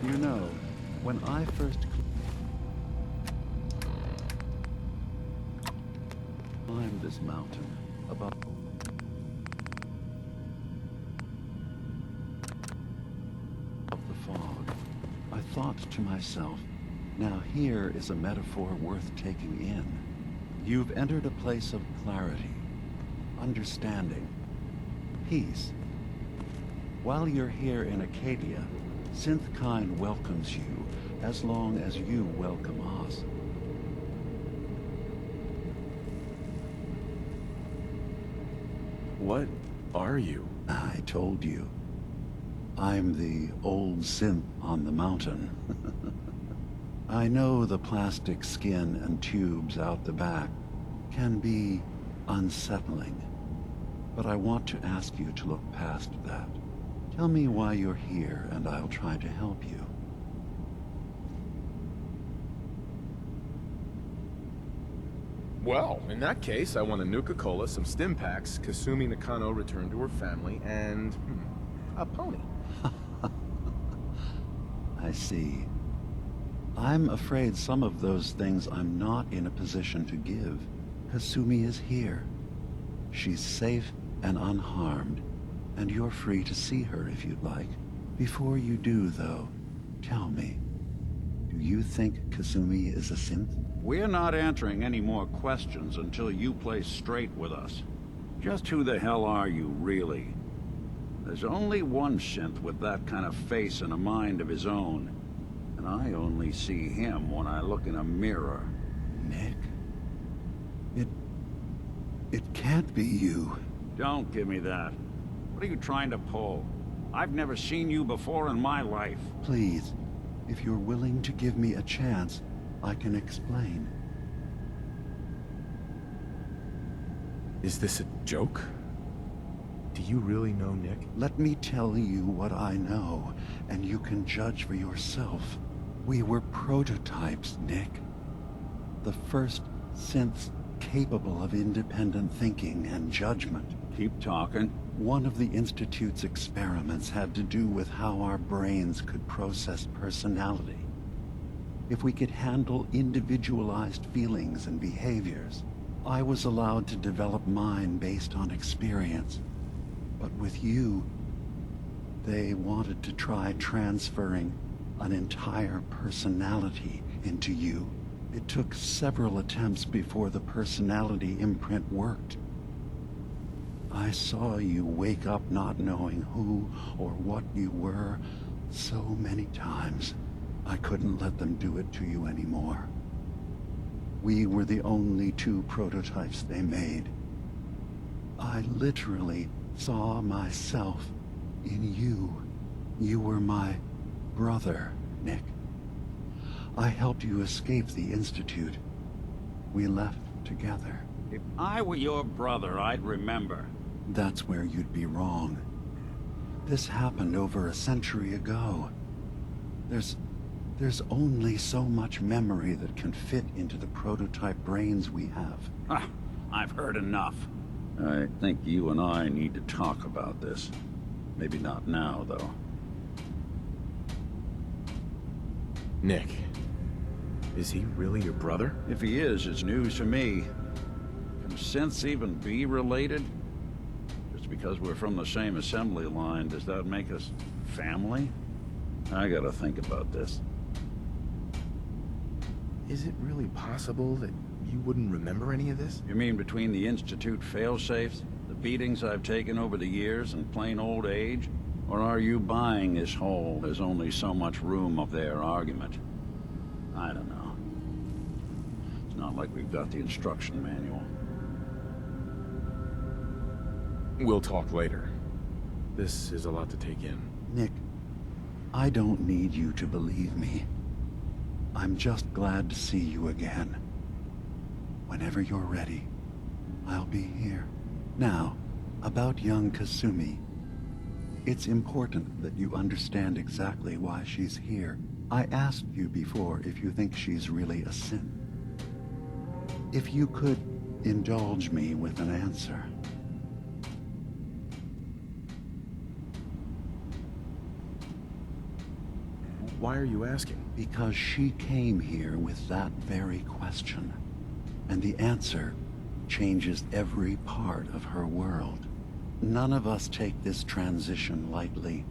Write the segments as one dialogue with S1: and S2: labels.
S1: You know, when I first climbed this mountain above the fog, I thought to myself, now here is a metaphor worth taking in. You've entered a place of clarity, understanding, peace. While you're here in Acadia, Synthkind welcomes you as long as you welcome us.
S2: What are you?
S1: I told you. I'm the old synth on the mountain. I know the plastic skin and tubes out the back can be unsettling, but I want to ask you to look past that. Tell me why you're here, and I'll try to help you.
S2: Well, in that case, I want a Nuka-Cola, some stim packs, Kasumi Nakano returned to her family, and, a pony.
S1: I see. I'm afraid some of those things I'm not in a position to give. Kasumi is here. She's safe and unharmed, and you're free to see her if you'd like. Before you do, though, tell me, do you think Kasumi is a synth?
S3: We're not answering any more questions until you play straight with us. Just who the hell are you, really? There's only one synth with that kind of face and a mind of his own. And I only see him when I look in a mirror.
S1: Nick? It can't be you.
S3: Don't give me that. What are you trying to pull? I've never seen you before in my life.
S1: Please, if you're willing to give me a chance, I can explain.
S2: Is this a joke? Do you really know Nick?
S1: Let me tell you what I know, and you can judge for yourself. We were prototypes, Nick. The first synths capable of independent thinking and judgment.
S3: Keep talking.
S1: One of the Institute's experiments had to do with how our brains could process personality. If we could handle individualized feelings and behaviors. I was allowed to develop mine based on experience. But with you, they wanted to try transferring an entire personality into you. It took several attempts before the personality imprint worked. I saw you wake up not knowing who or what you were so many times. I couldn't let them do it to you anymore. We were the only two prototypes they made. I literally saw myself in you. You were my brother, Nick. I helped you escape the Institute. We left together.
S3: If I were your brother, I'd remember.
S1: That's where you'd be wrong. This happened over a century ago. There's only so much memory that can fit into the prototype brains we have.
S3: Ah, I've heard enough. I think you and I need to talk about this. Maybe not now, though.
S2: Nick, is he really your brother?
S3: If he is, it's news to me. Can synths even be related? Just because we're from the same assembly line, does that make us family? I gotta think about this.
S2: Is it really possible that you wouldn't remember any of this?
S3: You mean between the Institute failsafes, the beatings I've taken over the years, and plain old age? Or are you buying this whole "there's only so much room" of their argument? I don't know. It's not like we've got the instruction manual.
S2: We'll talk later. This is a lot to take in.
S1: Nick, I don't need you to believe me. I'm just glad to see you again. Whenever you're ready, I'll be here. Now, about young Kasumi. It's important that you understand exactly why she's here. I asked you before if you think she's really a synth. If you could indulge me with an answer.
S2: Why are you asking?
S1: Because she came here with that very question. And the answer changes every part of her world. None of us take this transition lightly.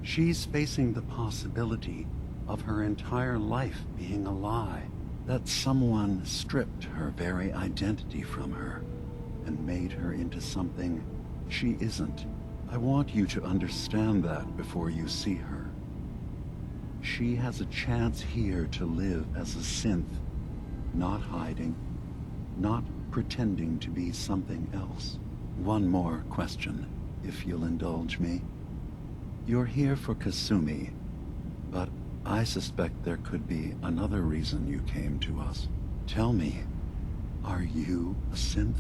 S1: She's facing the possibility of her entire life being a lie, that someone stripped her very identity from her and made her into something she isn't. I want you to understand that before you see her. She has a chance here to live as a synth, not hiding, not pretending to be something else. One more question, if you'll indulge me. You're here for Kasumi, but I suspect there could be another reason you came to us. Tell me, are you a synth?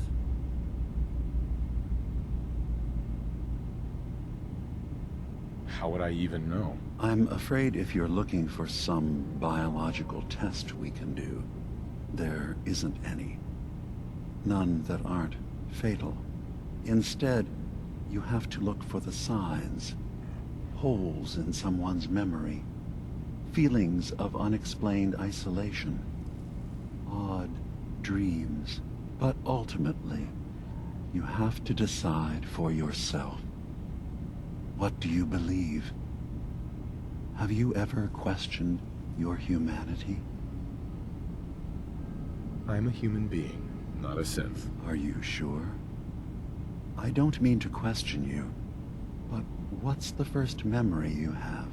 S2: How would I even know?
S1: I'm afraid if you're looking for some biological test we can do, there isn't any. None that aren't fatal. Instead, you have to look for the signs, holes in someone's memory, feelings of unexplained isolation, odd dreams. But ultimately, you have to decide for yourself. What do you believe? Have you ever questioned your humanity?
S2: I'm a human being, not a synth.
S1: Are you sure? I don't mean to question you, but what's the first memory you have?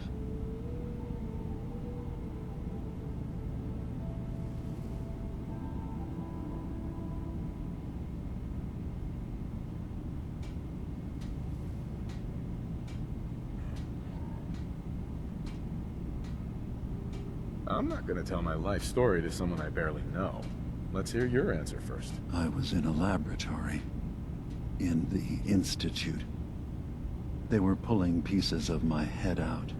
S2: I'm not gonna tell my life story to someone I barely know. Let's hear your answer first.
S1: I was in a laboratory. In the Institute. They were pulling pieces of my head out.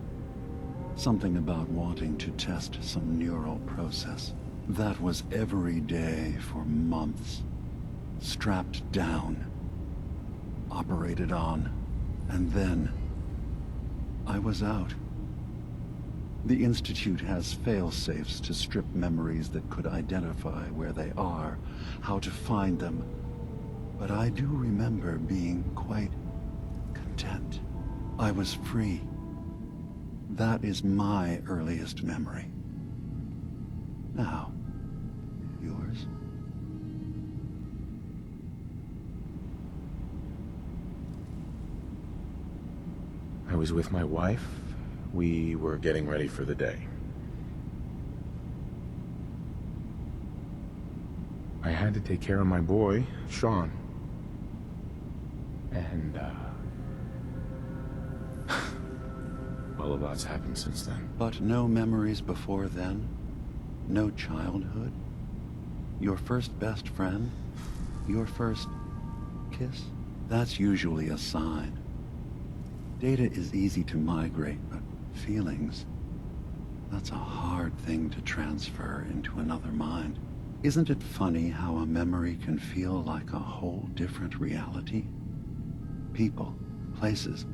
S1: Something about wanting to test some neural process. That was every day for months. Strapped down. Operated on. And then I was out. The Institute has fail-safes to strip memories that could identify where they are, how to find them. But I do remember being quite content. I was free. That is my earliest memory. Now, yours?
S2: I was with my wife. We were getting ready for the day. I had to take care of my boy, Sean. And, well, a lot's happened since then.
S1: But no memories before then? No childhood? Your first best friend? Your first kiss? That's usually a sign. Data is easy to migrate, but feelings, that's a hard thing to transfer into another mind. Isn't it funny how a memory can feel like a whole different reality? People, places,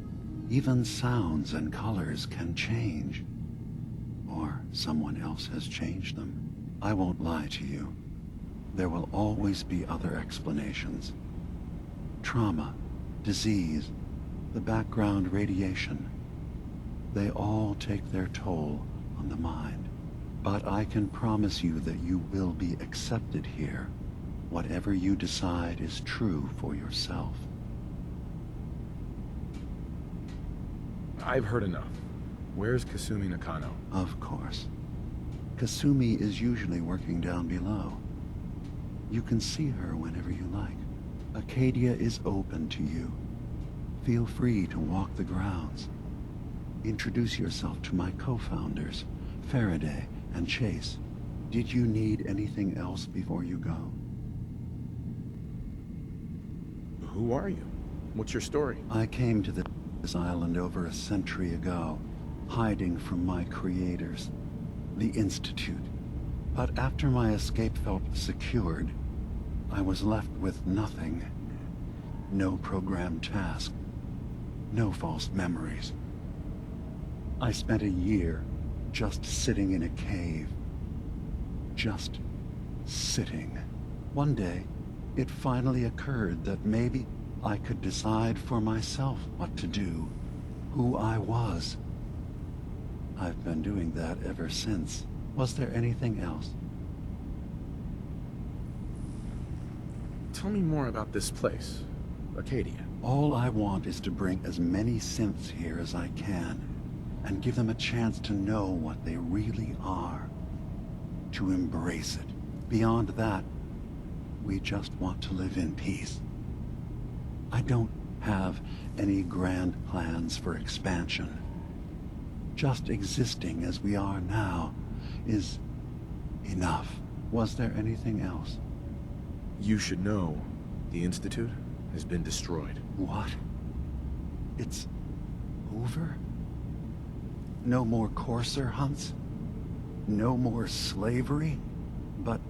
S1: even sounds and colors can change. Or someone else has changed them. I won't lie to you. There will always be other explanations. Trauma, disease, the background radiation. They all take their toll on the mind. But I can promise you that you will be accepted here. Whatever you decide is true for yourself.
S2: I've heard enough. Where's Kasumi Nakano?
S1: Of course. Kasumi is usually working down below. You can see her whenever you like. Acadia is open to you. Feel free to walk the grounds. Introduce yourself to my co-founders, Faraday and Chase. Did you need anything else before you go?
S2: Who are you? What's your story?
S1: I came to this island over a century ago, hiding from my creators, the Institute. But after my escape felt secured, I was left with nothing. No programmed task. No false memories. I spent a year just sitting in a cave. Just sitting. One day, it finally occurred that maybe I could decide for myself what to do, who I was. I've been doing that ever since. Was there anything else?
S2: Tell me more about this place, Acadia.
S1: All I want is to bring as many synths here as I can, and give them a chance to know what they really are. To embrace it. Beyond that, we just want to live in peace. I don't have any grand plans for expansion. Just existing as we are now is enough. Was there anything else?
S2: You should know, the Institute has been destroyed.
S1: What? It's over? No more courser hunts? No more slavery? But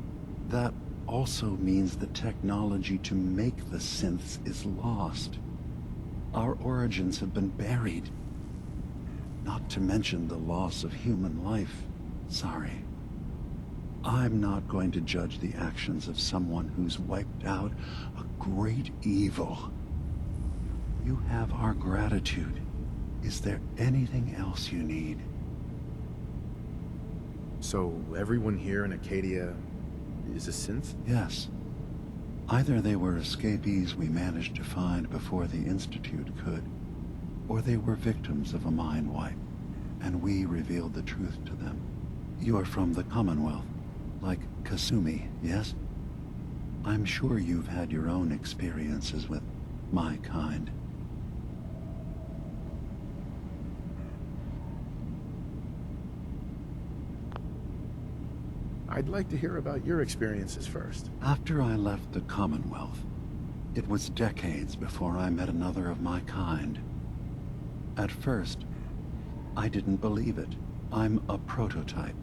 S1: that also means the technology to make the synths is lost. Our origins have been buried. Not to mention the loss of human life. Sorry. I'm not going to judge the actions of someone who's wiped out a great evil. You have our gratitude. Is there anything else you need?
S2: So everyone here in Acadia is a synth?
S1: Yes. Either they were escapees we managed to find before the Institute could, or they were victims of a mind wipe, and we revealed the truth to them. You're from the Commonwealth, like Kasumi, yes? I'm sure you've had your own experiences with my kind.
S2: I'd like to hear about your experiences first.
S1: After I left the Commonwealth, it was decades before I met another of my kind. At first, I didn't believe it. I'm a prototype.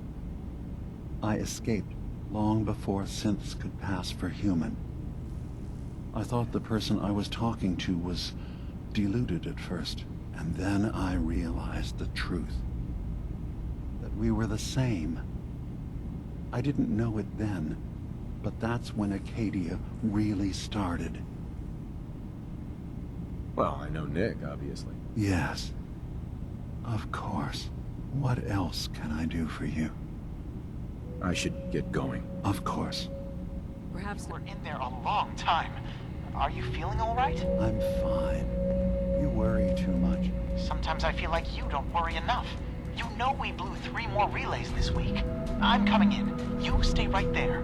S1: I escaped long before synths could pass for human. I thought the person I was talking to was deluded at first, and then I realized the truth. That we were the same. I didn't know it then, but that's when Acadia really started.
S2: Well, I know Nick, obviously.
S1: Yes. Of course. What else can I do for you?
S2: I should get going.
S1: Of course.
S4: Perhaps we're in there a long time. Are you feeling all right?
S1: I'm fine. You worry too much.
S4: Sometimes I feel like you don't worry enough. You know we blew 3 more relays this week. I'm coming in. You stay right there.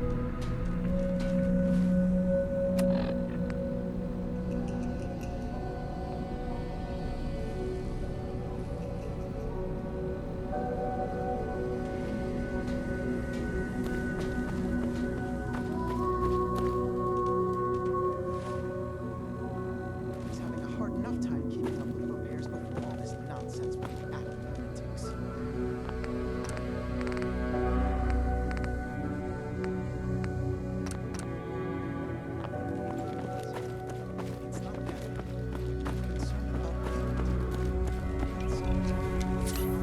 S5: He's having a hard enough time keeping up with repairs before all this nonsense with the Apple antics. It's not that. I'm concerned about you.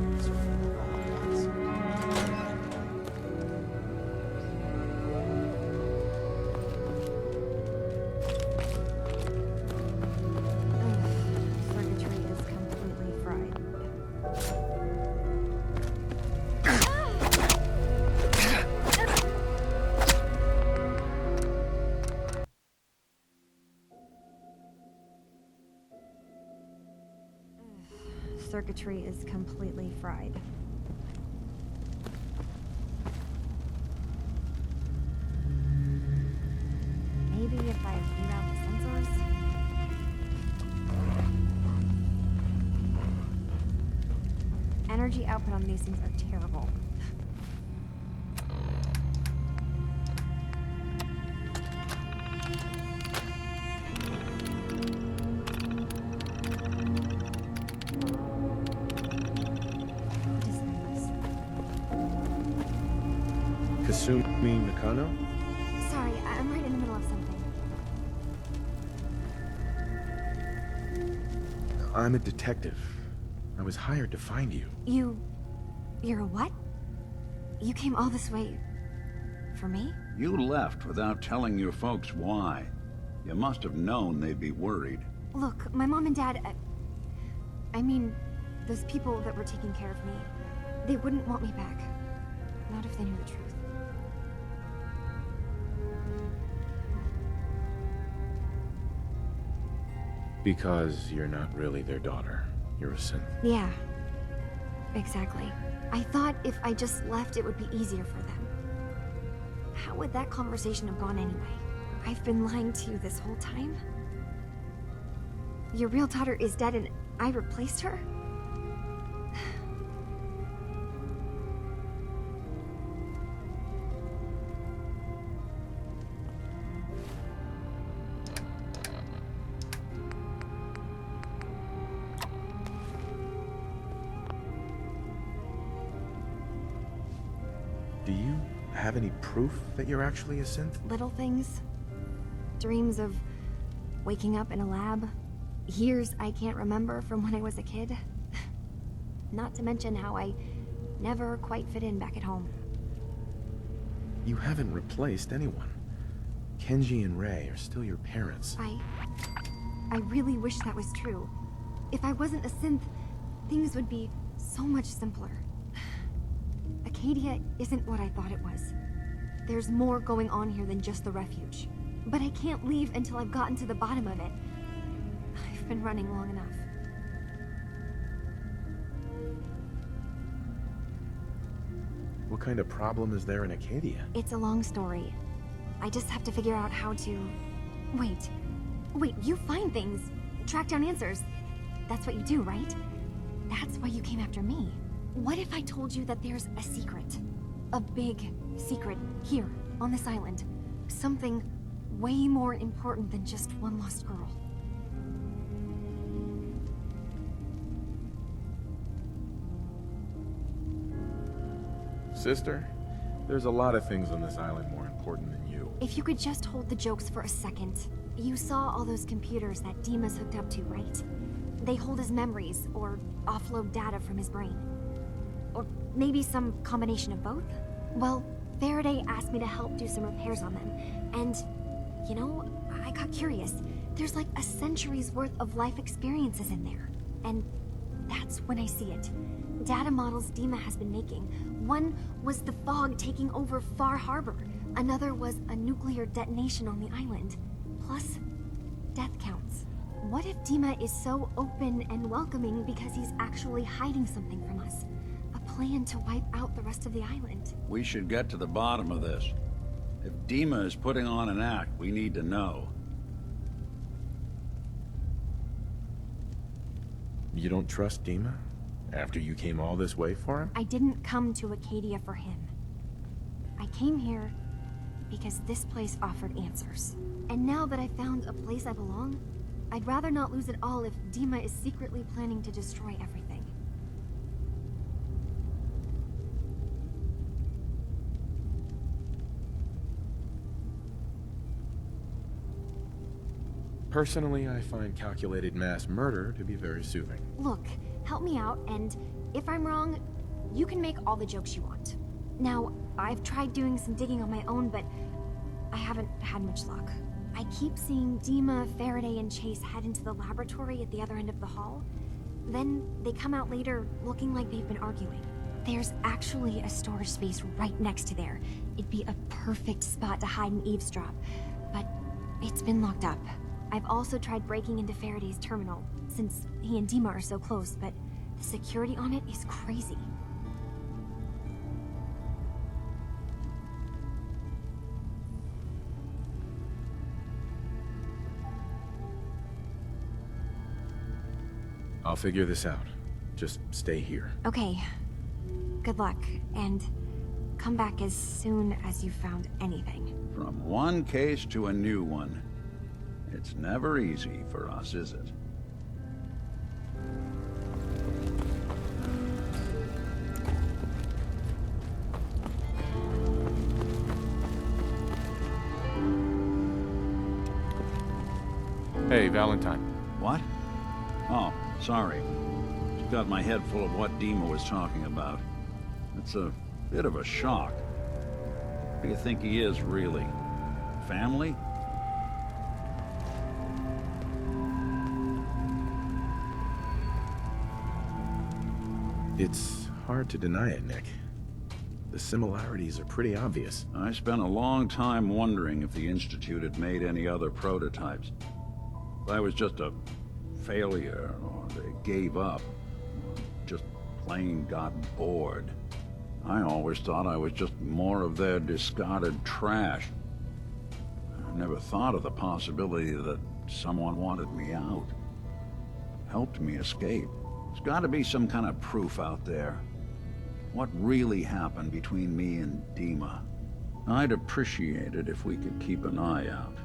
S5: It's concerned about all of us.
S6: Circuitry is completely fried. Circuitry is completely fried. Maybe if I boot out the sensors? Energy output on these things are terrible. What is this?
S2: Kasumi Nakano?
S6: Sorry, I'm right in the middle of something.
S2: I'm a detective. I was hired to find you.
S6: You You're a what? You came all this way... for me?
S3: You left without telling your folks why. You must have known they'd be worried.
S6: Look, my mom and dad... I mean, those people that were taking care of me, they wouldn't want me back. Not if they knew the truth.
S2: Because you're not really their daughter. You're a synth.
S6: Yeah, exactly. I thought if I just left, it would be easier for them. How would that conversation have gone anyway? I've been lying to you this whole time? Your real daughter is dead and I replaced her?
S2: Do you have any proof that you're actually a synth?
S6: Little things. Dreams of waking up in a lab. Years I can't remember from when I was a kid. Not to mention how I never quite fit in back at home.
S2: You haven't replaced anyone. Kenji and Rei are still your parents.
S6: I really wish that was true. If I wasn't a synth, things would be so much simpler. Acadia isn't what I thought it was. There's more going on here than just the refuge. But I can't leave until I've gotten to the bottom of it. I've been running long enough.
S2: What kind of problem is there in Acadia?
S6: It's a long story. I just have to figure out how to... Wait, you find things, track down answers. That's what you do, right? That's why you came after me. What if I told you that there's a secret? A big secret here, on this island. Something way more important than just one lost girl.
S2: Sister, there's a lot of things on this island more important than you.
S6: If you could just hold the jokes for a second. You saw all those computers that Dima's hooked up to, right? They hold his memories, or offload data from his brain. Or maybe some combination of both? Well, Faraday asked me to help do some repairs on them, and, you know, I got curious. There's like a century's worth of life experiences in there. And that's when I see it. Data models Dima has been making. One was the fog taking over Far Harbor. Another was a nuclear detonation on the island. Plus, death counts. What if Dima is so open and welcoming because he's actually hiding something from us? A plan to wipe out the rest of the island.
S3: We should get to the bottom of this. If Dima is putting on an act, we need to know.
S2: You don't trust Dima? After you came all this way for him?
S6: I didn't come to Acadia for him. I came here because this place offered answers. And now that I found a place I belong, I'd rather not lose it all if Dima is secretly planning to destroy everything.
S2: Personally, I find calculated mass murder to be very soothing.
S6: Look, help me out, and if I'm wrong, you can make all the jokes you want. Now, I've tried doing some digging on my own, but I haven't had much luck. I keep seeing Dima, Faraday, and Chase head into the laboratory at the other end of the hall. Then they come out later looking like they've been arguing. There's actually a storage space right next to there. It'd be a perfect spot to hide and eavesdrop, but it's been locked up. I've also tried breaking into Faraday's terminal, since he and Dima are so close, but the security on it is crazy.
S2: I'll figure this out. Just stay here.
S6: Okay. Good luck, and come back as soon as you've found anything.
S3: From one case to a new one. It's never easy for us, is it?
S2: Hey, Valentine.
S3: What? Oh, sorry. Just got my head full of what Dima was talking about. It's a bit of a shock. What do you think he is, really? Family?
S2: It's hard to deny it, Nick. The similarities are pretty obvious.
S3: I spent a long time wondering if the Institute had made any other prototypes. If I was just a failure, or they gave up, or just plain got bored. I always thought I was just more of their discarded trash. I never thought of the possibility that someone wanted me out, helped me escape. There's got to be some kind of proof out there. What really happened between me and Dima? I'd appreciate it if we could keep an eye out.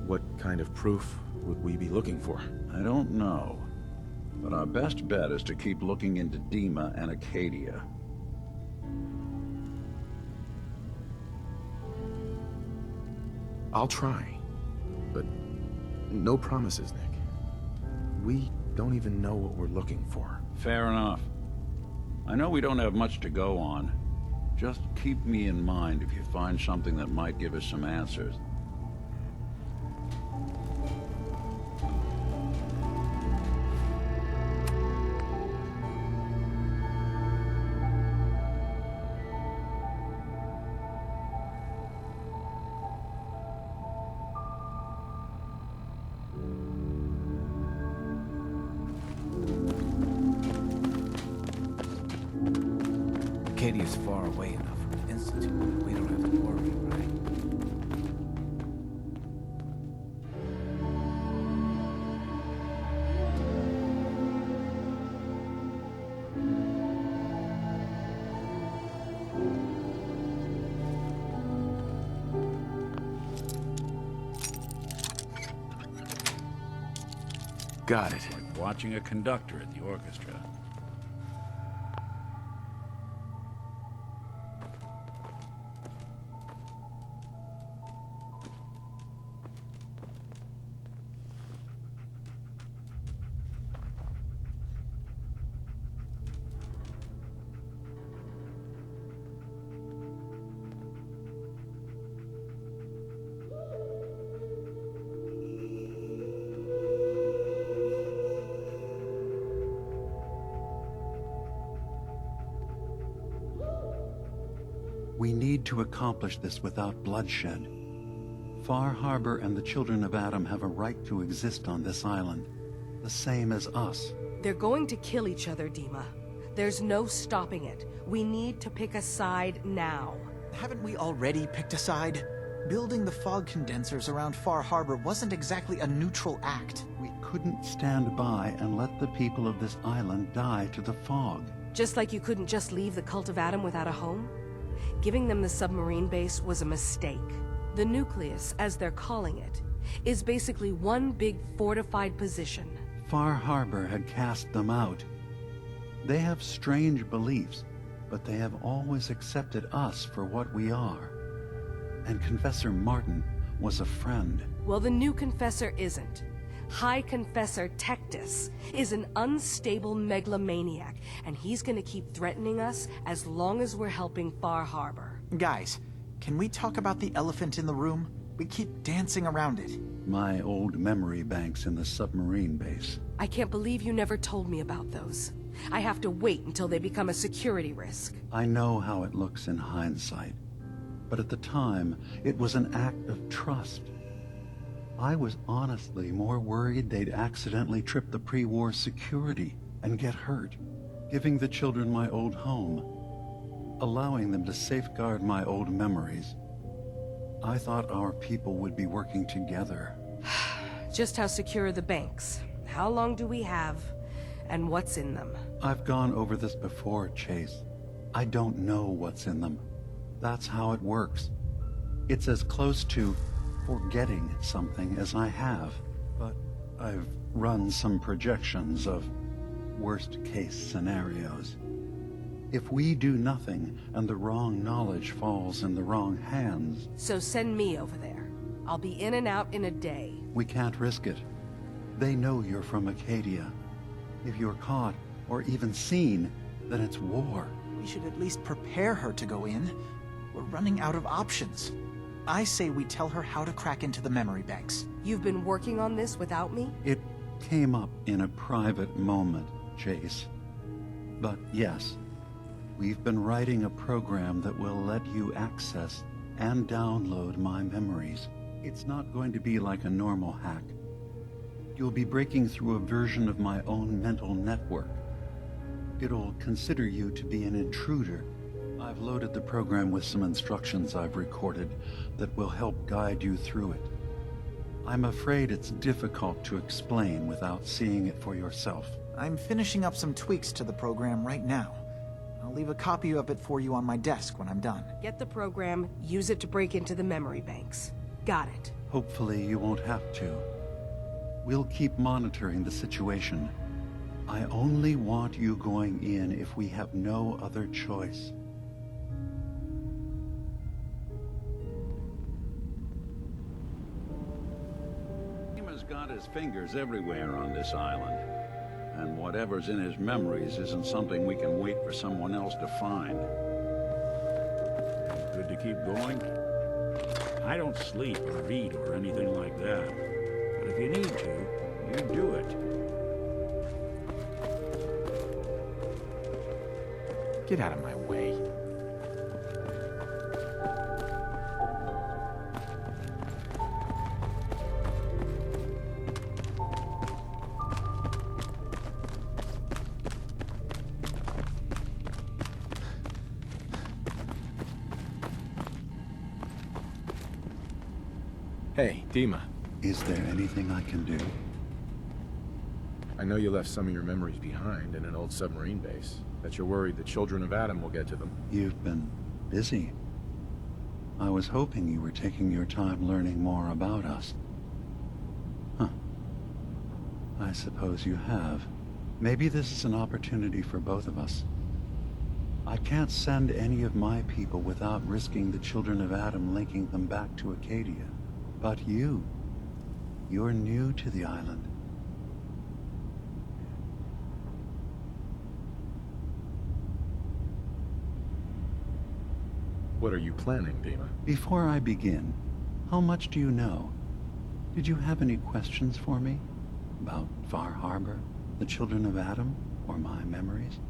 S2: What kind of proof would we be looking for?
S3: I don't know, but our best bet is to keep looking into Dima and Acadia.
S2: I'll try, but no promises, Nick. We don't even know what we're looking for.
S3: Fair enough. I know we don't have much to go on. Just keep me in mind if you find something that might give us some answers.
S7: Acadia's far away enough from the Institute. We don't have to worry, right?
S2: Got it.
S3: Like watching a conductor at the orchestra.
S1: We need to accomplish this without bloodshed. Far Harbor and the children of Adam have a right to exist on this island, the same as us.
S8: They're going to kill each other, Dima. There's no stopping it. We need to pick a side now.
S4: Haven't we already picked a side? Building the fog condensers around Far Harbor wasn't exactly a neutral act.
S1: We couldn't stand by and let the people of this island die to the fog.
S8: Just like you couldn't just leave the Cult of Adam without a home? Giving them the submarine base was a mistake. The nucleus, as they're calling it, is basically one big fortified position.
S1: Far Harbor had cast them out. They have strange beliefs, but they have always accepted us for what we are. And Confessor Martin was a friend.
S8: Well, the new Confessor isn't. High Confessor Tectus is an unstable megalomaniac, and he's gonna keep threatening us as long as we're helping Far Harbor.
S4: Guys, can we talk about the elephant in the room? We keep dancing around it.
S1: My old memory banks in the submarine base.
S8: I can't believe you never told me about those. I have to wait until they become a security risk.
S1: I know how it looks in hindsight, but at the time, it was an act of trust. I was honestly more worried they'd accidentally trip the pre-war security and get hurt, giving the children my old home, allowing them to safeguard my old memories. I thought our people would be working together.
S8: Just how secure are the banks? How long do we have? And what's in them?
S1: I've gone over this before, Chase. I don't know what's in them. That's how it works. It's as close to forgetting something as I have, but I've run some projections of worst-case scenarios. If we do nothing and the wrong knowledge falls in the wrong hands...
S8: So send me over there. I'll be in and out in a day.
S1: We can't risk it. They know you're from Acadia. If you're caught, or even seen, then it's war.
S4: We should at least prepare her to go in. We're running out of options. I say we tell her how to crack into the memory banks.
S8: You've been working on this without me?
S1: It came up in a private moment, Chase. But yes, we've been writing a program that will let you access and download my memories. It's not going to be like a normal hack. You'll be breaking through a version of my own mental network. It'll consider you to be an intruder. I've loaded the program with some instructions I've recorded that will help guide you through it. I'm afraid it's difficult to explain without seeing it for yourself.
S4: I'm finishing up some tweaks to the program right now. I'll leave a copy of it for you on my desk when I'm done.
S8: Get the program, use it to break into the memory banks. Got it.
S1: Hopefully you won't have to. We'll keep monitoring the situation. I only want you going in if we have no other choice.
S3: Dima's got his fingers everywhere on this island. And whatever's in his memories isn't something we can wait for someone else to find.
S9: Good to keep going? I don't sleep or read or anything like that. But if you need to, you do it.
S4: Get out of my way.
S2: Hey, Dima.
S1: Is there anything I can do?
S2: I know you left some of your memories behind in an old submarine base. Bet you're worried the children of Adam will get to them.
S1: You've been busy. I was hoping you were taking your time learning more about us. Huh. I suppose you have. Maybe this is an opportunity for both of us. I can't send any of my people without risking the children of Adam linking them back to Acadia. But you're new to the island.
S2: What are you planning, Dima?
S1: Before I begin, how much do you know? Did you have any questions for me? About Far Harbor, the children of Adam, or my memories?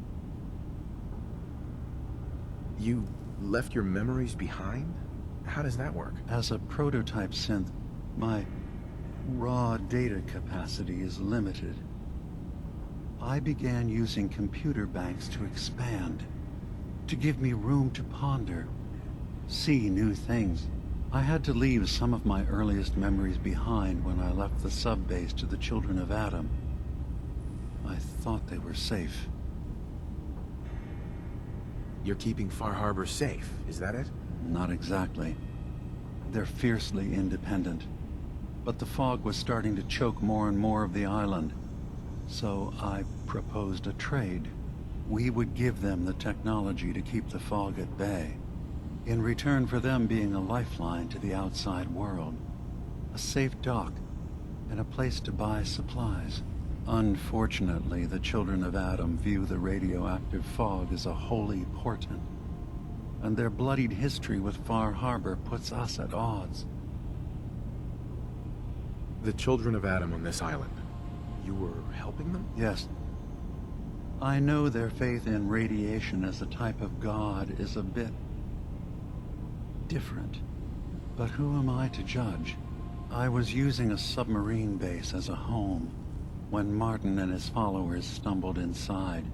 S2: You left your memories behind? How does that work?
S1: As a prototype synth, my raw data capacity is limited. I began using computer banks to expand, to give me room to ponder, see new things. I had to leave some of my earliest memories behind when I left the sub-base to the children of Adam. I thought they were safe.
S2: You're keeping Far Harbor safe, is that it?
S1: Not exactly. They're fiercely independent. But the fog was starting to choke more and more of the island. So I proposed a trade. We would give them the technology to keep the fog at bay, in return for them being a lifeline to the outside world. A safe dock, and a place to buy supplies. Unfortunately, the children of Adam view the radioactive fog as a holy portent, and their bloodied history with Far Harbor puts us at odds.
S2: The children of Adam on this island. You were helping them?
S1: Yes. I know their faith in radiation as a type of god is a bit different. But who am I to judge? I was using a submarine base as a home when Martin and his followers stumbled inside.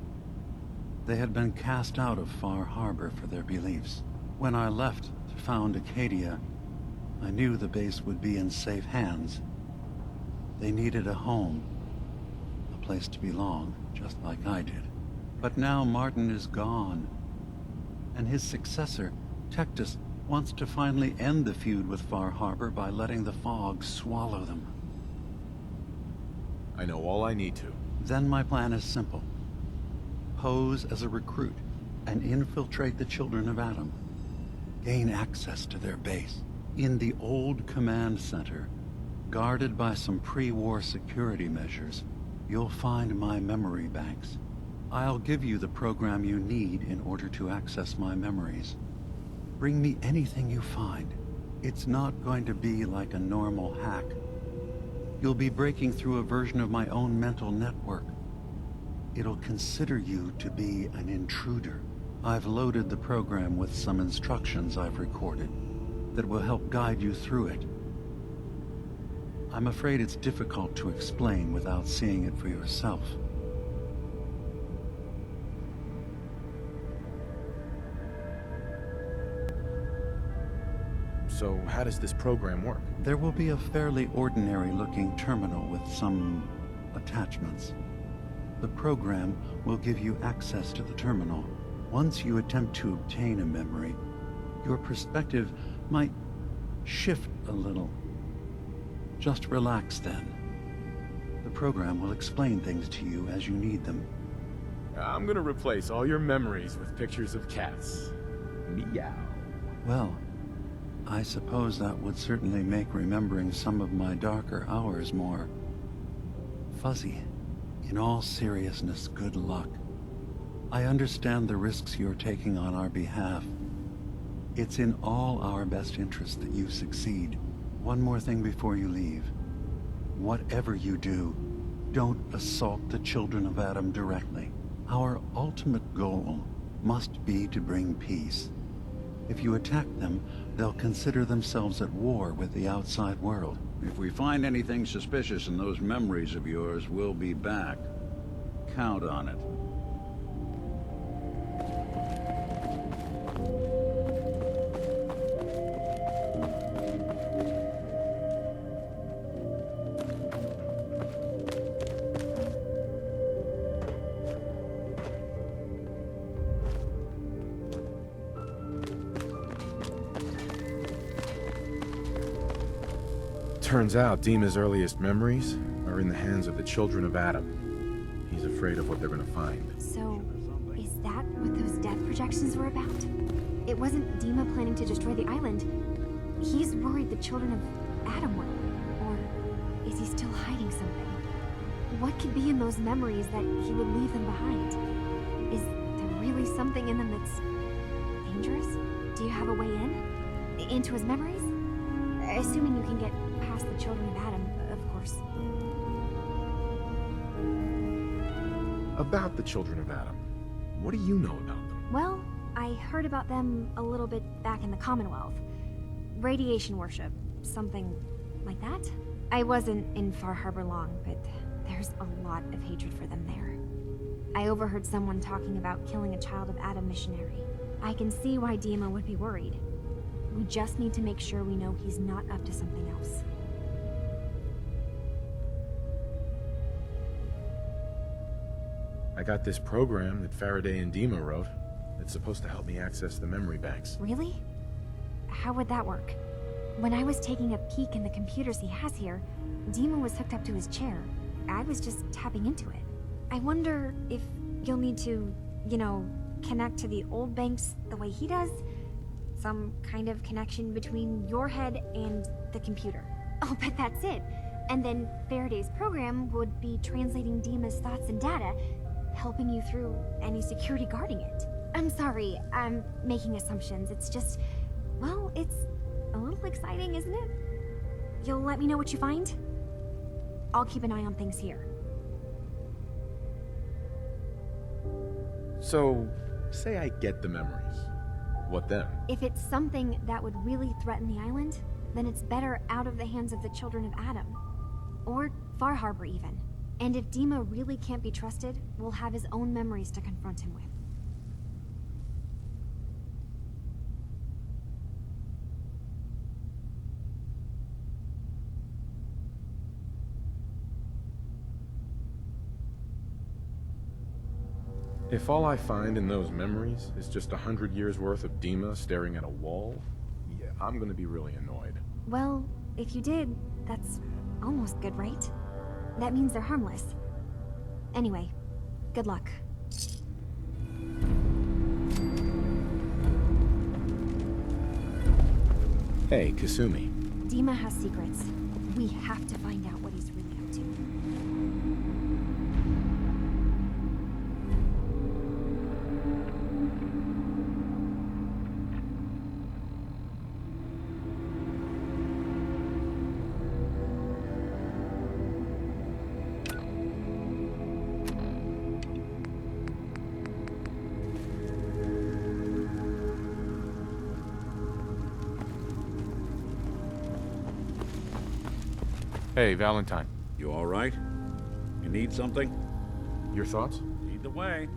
S1: They had been cast out of Far Harbor for their beliefs. When I left to found Acadia, I knew the base would be in safe hands. They needed a home, a place to belong, just like I did. But now Martin is gone, and his successor, Tectus, wants to finally end the feud with Far Harbor by letting the fog swallow them.
S2: I know all I need to.
S1: Then my plan is simple. Pose as a recruit and infiltrate the children of Adam. Gain access to their base. In the old command center, guarded by some pre-war security measures, you'll find my memory banks. I'll give you the program you need in order to access my memories. Bring me anything you find. It's not going to be like a normal hack. You'll be breaking through a version of my own mental network. It'll consider you to be an intruder. I've loaded the program with some instructions I've recorded that will help guide you through it. I'm afraid it's difficult to explain without seeing it for yourself.
S2: So how does this program work?
S1: There will be a fairly ordinary-looking terminal with some attachments. The program will give you access to the terminal. Once you attempt to obtain a memory, your perspective might shift a little. Just relax then. The program will explain things to you as you need them.
S2: I'm gonna replace all your memories with pictures of cats. Meow.
S1: Well, I suppose that would certainly make remembering some of my darker hours more fuzzy. In all seriousness, good luck. I understand the risks you're taking on our behalf. It's in all our best interest that you succeed. One more thing before you leave. Whatever you do, don't assault the children of Adam directly. Our ultimate goal must be to bring peace. If you attack them, they'll consider themselves at war with the outside world.
S3: If we find anything suspicious in those memories of yours, we'll be back. Count on it.
S2: Turns out Dima's earliest memories are in the hands of the children of Adam. He's afraid of what they're gonna find.
S6: So, is that what those death projections were about? It wasn't Dima planning to destroy the island. He's worried the children of Adam will. Or is he still hiding something? What could be in those memories that he would leave them behind? Is there really something in them that's dangerous? Do you have a way in? Into his memories? Assuming you can get past the children of Adam, of course.
S2: About the children of Adam, what do you know about them?
S6: Well, I heard about them a little bit back in the Commonwealth. Radiation worship, something like that. I wasn't in Far Harbor long, but there's a lot of hatred for them there. I overheard someone talking about killing a child of Adam missionary. I can see why Dima would be worried. We just need to make sure we know he's not up to something else.
S2: I got this program that Faraday and Dima wrote. It's supposed to help me access the memory banks.
S6: Really? How would that work? When I was taking a peek in the computers he has here, Dima was hooked up to his chair. I was just tapping into it. I wonder if you'll need to, connect to the old banks the way he does? Some kind of connection between your head and the computer. I'll bet that's it. And then Faraday's program would be translating Dima's thoughts and data, helping you through any security guarding it. I'm sorry, I'm making assumptions. It's just, well, it's a little exciting, isn't it? You'll let me know what you find? I'll keep an eye on things here.
S2: So, say I get the memories. What then?
S6: If it's something that would really threaten the island, then it's better out of the hands of the children of Adam. Or Far Harbor, even. And if Dima really can't be trusted, we'll have his own memories to confront him with.
S2: If all I find in those memories is just 100 years worth of Dima staring at a wall, yeah, I'm gonna be really annoyed.
S6: Well, if you did, that's almost good, right? That means they're harmless. Anyway, good luck.
S2: Hey, Kasumi.
S6: Dima has secrets. We have to find out what he's really up to.
S2: Hey, Valentine.
S3: You all right? You need something?
S2: Your thoughts?
S3: Lead the way.